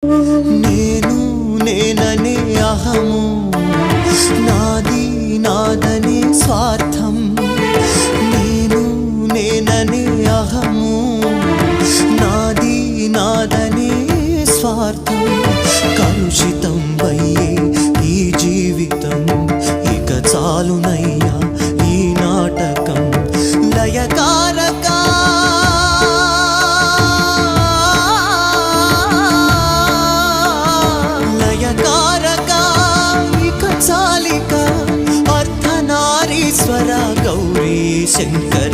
నేను నేననే అహము, నాది నాదనే స్వార్థం. నేను నేననే అహము, నాది నాదనే స్వార్థం. కలుషితం అయ్యే ఈ జీవితం, ఇక చాలునయ్యా ఈ నాటకం. లయకారక చాలిక అర్ధనారీశ్వర గౌరీ శంకర